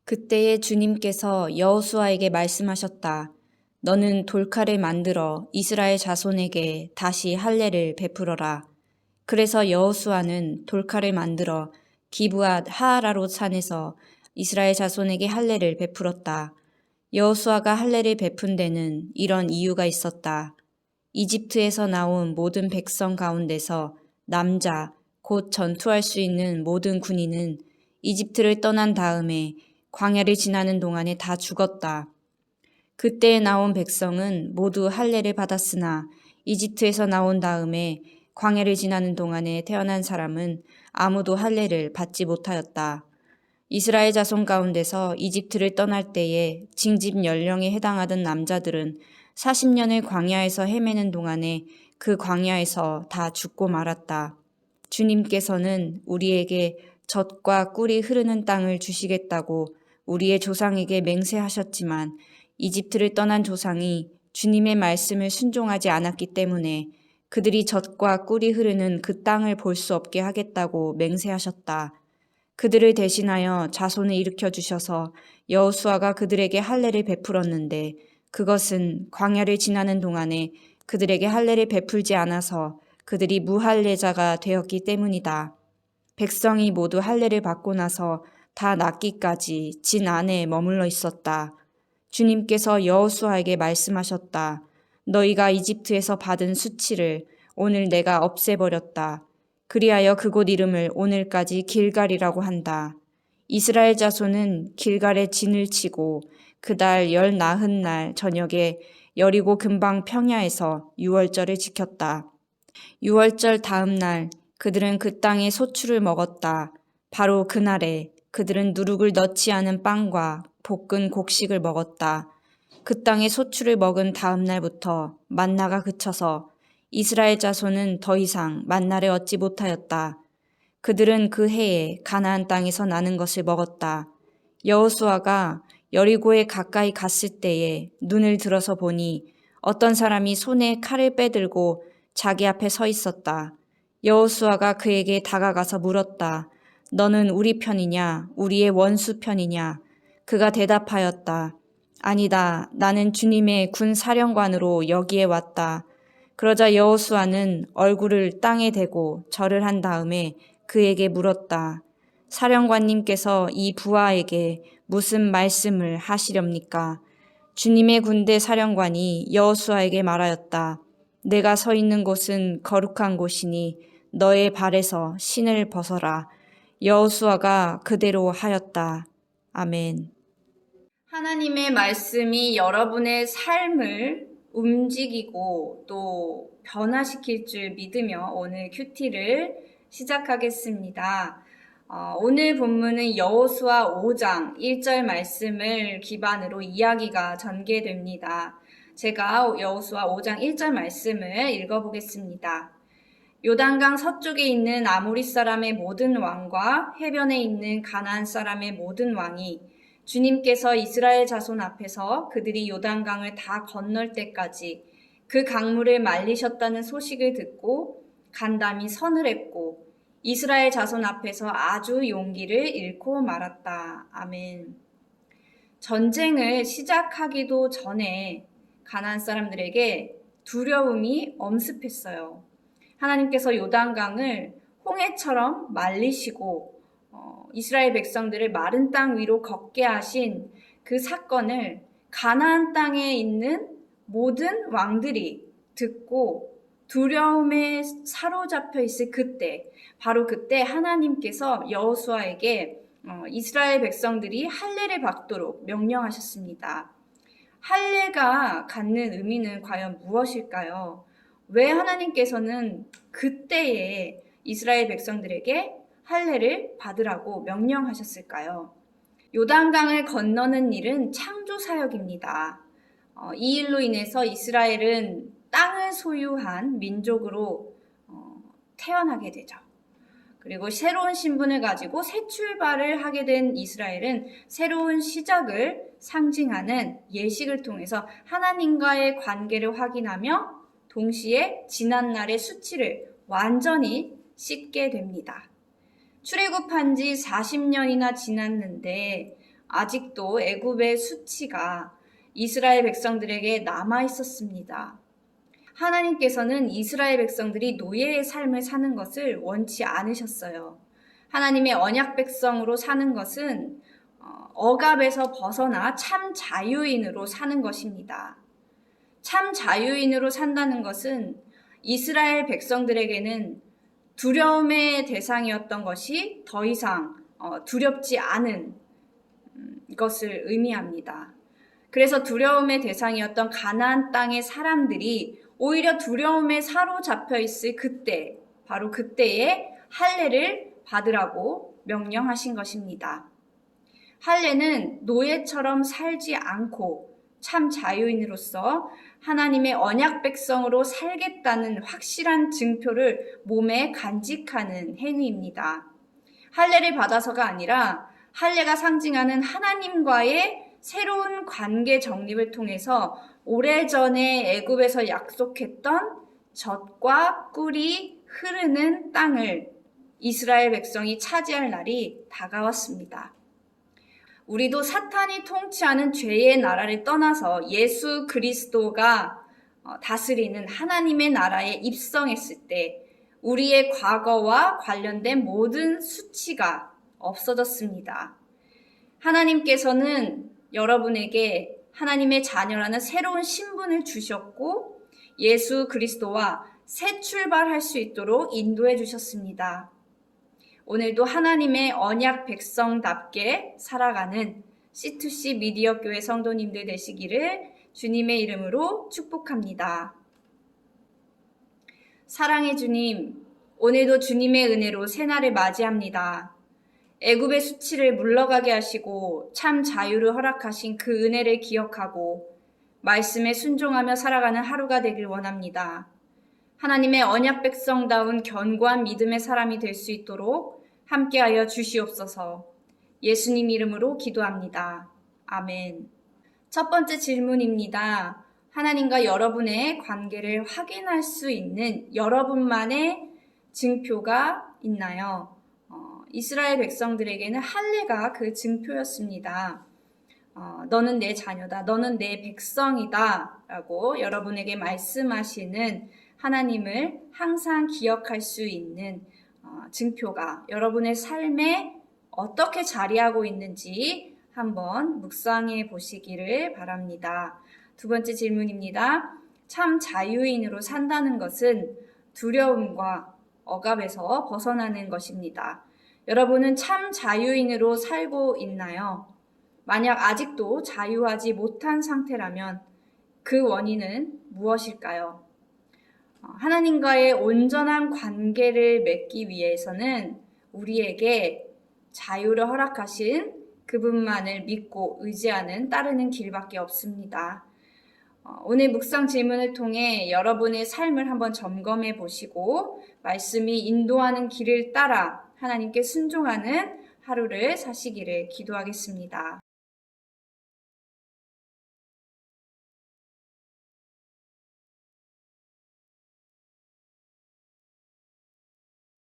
그때에 주님께서 여호수아에게 말씀하셨다. 너는 돌칼을 만들어 이스라엘 자손에게 다시 할례를 베풀어라. 그래서 여호수아는 돌칼을 만들어 기브앗 하아라롯 산에서 이스라엘 자손에게 할례를 베풀었다. 여호수아가 할례를 베푼 데는 이런 이유가 있었다. 이집트에서 나온 모든 백성 가운데서 남자, 곧 전투할 수 있는 모든 군인은 이집트를 떠난 다음에 광야를 지나는 동안에 다 죽었다. 그때에 나온 백성은 모두 할례를 받았으나 이집트에서 나온 다음에 광야를 지나는 동안에 태어난 사람은 아무도 할례를 받지 못하였다. 이스라엘 자손 가운데서 이집트를 떠날 때에 징집 연령에 해당하던 남자들은 40년을 광야에서 헤매는 동안에 그 광야에서 다 죽고 말았다. 주님께서는 우리에게 젖과 꿀이 흐르는 땅을 주시겠다고 우리의 조상에게 맹세하셨지만 이집트를 떠난 조상이 주님의 말씀을 순종하지 않았기 때문에 그들이 젖과 꿀이 흐르는 그 땅을 볼 수 없게 하겠다고 맹세하셨다. 그들을 대신하여 자손을 일으켜 주셔서 여호수아가 그들에게 할례를 베풀었는데 그것은 광야를 지나는 동안에 그들에게 할례를 베풀지 않아서 그들이 무할례자가 되었기 때문이다. 백성이 모두 할례를 받고 나서 다 낫기까지 진 안에 머물러 있었다. 주님께서 여호수아에게 말씀하셨다. 너희가 이집트에서 받은 수치를 오늘 내가 없애버렸다. 그리하여 그곳 이름을 오늘까지 길갈이라고 한다. 이스라엘 자손은 길갈에 진을 치고 그달 19날 저녁에 여리고 근방 평야에서 유월절을 지켰다. 유월절 다음 날 그들은 그 땅의 소출을 먹었다. 바로 그날에 그들은 누룩을 넣지 않은 빵과 볶은 곡식을 먹었다. 그 땅의 소출을 먹은 다음 날부터 만나가 그쳐서 이스라엘 자손은 더 이상 만나를 얻지 못하였다. 그들은 그 해에 가나안 땅에서 나는 것을 먹었다. 여호수아가 여리고에 가까이 갔을 때에 눈을 들어서 보니 어떤 사람이 손에 칼을 빼들고 자기 앞에 서 있었다. 여호수아가 그에게 다가가서 물었다. 너는 우리 편이냐? 우리의 원수 편이냐? 그가 대답하였다. 아니다. 나는 주님의 군 사령관으로 여기에 왔다. 그러자 여호수아는 얼굴을 땅에 대고 절을 한 다음에 그에게 물었다. 사령관님께서 이 부하에게 무슨 말씀을 하시렵니까? 주님의 군대 사령관이 여호수아에게 말하였다. 내가 서 있는 곳은 거룩한 곳이니 너의 발에서 신을 벗어라. 여호수아가 그대로 하였다. 아멘. 하나님의 말씀이 여러분의 삶을 움직이고 또 변화시킬 줄 믿으며 오늘 큐티를 시작하겠습니다. 오늘 본문은 여호수아 5장 1절 말씀을 기반으로 이야기가 전개됩니다. 제가 여호수아 5장 1절 말씀을 읽어보겠습니다. 요단강 서쪽에 있는 아모리 사람의 모든 왕과 해변에 있는 가나안 사람의 모든 왕이 주님께서 이스라엘 자손 앞에서 그들이 요단강을 다 건널 때까지 그 강물을 말리셨다는 소식을 듣고 간담이 서늘했고 이스라엘 자손 앞에서 아주 용기를 잃고 말았다. 아멘. 전쟁을 시작하기도 전에 가나안 사람들에게 두려움이 엄습했어요. 하나님께서 요단강을 홍해처럼 말리시고 이스라엘 백성들을 마른 땅 위로 걷게 하신 그 사건을 가나안 땅에 있는 모든 왕들이 듣고 두려움에 사로잡혀 있을 그때, 바로 그때 하나님께서 여호수아에게 이스라엘 백성들이 할례를 받도록 명령하셨습니다. 할례가 갖는 의미는 과연 무엇일까요? 왜 하나님께서는 그때에 이스라엘 백성들에게 할례를 받으라고 명령하셨을까요? 요단강을 건너는 일은 창조 사역입니다. 이 일로 인해서 이스라엘은 땅을 소유한 민족으로 태어나게 되죠. 그리고 새로운 신분을 가지고 새 출발을 하게 된 이스라엘은 새로운 시작을 상징하는 예식을 통해서 하나님과의 관계를 확인하며 동시에 지난날의 수치를 완전히 씻게 됩니다. 출애굽한 지 40년이나 지났는데 아직도 애굽의 수치가 이스라엘 백성들에게 남아 있었습니다. 하나님께서는 이스라엘 백성들이 노예의 삶을 사는 것을 원치 않으셨어요. 하나님의 언약 백성으로 사는 것은 억압에서 벗어나 참 자유인으로 사는 것입니다. 참 자유인으로 산다는 것은 이스라엘 백성들에게는 두려움의 대상이었던 것이 더 이상 두렵지 않은 것을 의미합니다. 그래서 두려움의 대상이었던 가나안 땅의 사람들이 오히려 두려움에 사로잡혀 있을 그때, 바로 그때에 할례를 받으라고 명령하신 것입니다. 할례는 노예처럼 살지 않고 참 자유인으로서 하나님의 언약 백성으로 살겠다는 확실한 증표를 몸에 간직하는 행위입니다. 할례를 받아서가 아니라 할례가 상징하는 하나님과의 새로운 관계 정립을 통해서 오래전에 애굽에서 약속했던 젖과 꿀이 흐르는 땅을 이스라엘 백성이 차지할 날이 다가왔습니다. 우리도 사탄이 통치하는 죄의 나라를 떠나서 예수 그리스도가 다스리는 하나님의 나라에 입성했을 때 우리의 과거와 관련된 모든 수치가 없어졌습니다. 하나님께서는 여러분에게 하나님의 자녀라는 새로운 신분을 주셨고 예수 그리스도와 새 출발할 수 있도록 인도해 주셨습니다. 오늘도 하나님의 언약 백성답게 살아가는 C2C 미디어 교회 성도님들 되시기를 주님의 이름으로 축복합니다. 사랑의 주님, 오늘도 주님의 은혜로 새날을 맞이합니다. 애굽의 수치를 물러가게 하시고 참 자유를 허락하신 그 은혜를 기억하고 말씀에 순종하며 살아가는 하루가 되길 원합니다. 하나님의 언약 백성다운 견고한 믿음의 사람이 될 수 있도록 함께하여 주시옵소서. 예수님 이름으로 기도합니다. 아멘. 첫 번째 질문입니다. 하나님과 여러분의 관계를 확인할 수 있는 여러분만의 증표가 있나요? 이스라엘 백성들에게는 할례가 그 증표였습니다. 너는 내 자녀다, 너는 내 백성이다 라고 여러분에게 말씀하시는 하나님을 항상 기억할 수 있는 증표가 여러분의 삶에 어떻게 자리하고 있는지 한번 묵상해 보시기를 바랍니다. 두 번째 질문입니다. 참 자유인으로 산다는 것은 두려움과 억압에서 벗어나는 것입니다. 여러분은 참 자유인으로 살고 있나요? 만약 아직도 자유하지 못한 상태라면 그 원인은 무엇일까요? 하나님과의 온전한 관계를 맺기 위해서는 우리에게 자유를 허락하신 그분만을 믿고 의지하는 따르는 길밖에 없습니다. 오늘 묵상 질문을 통해 여러분의 삶을 한번 점검해 보시고 말씀이 인도하는 길을 따라 하나님께 순종하는 하루를 사시기를 기도하겠습니다.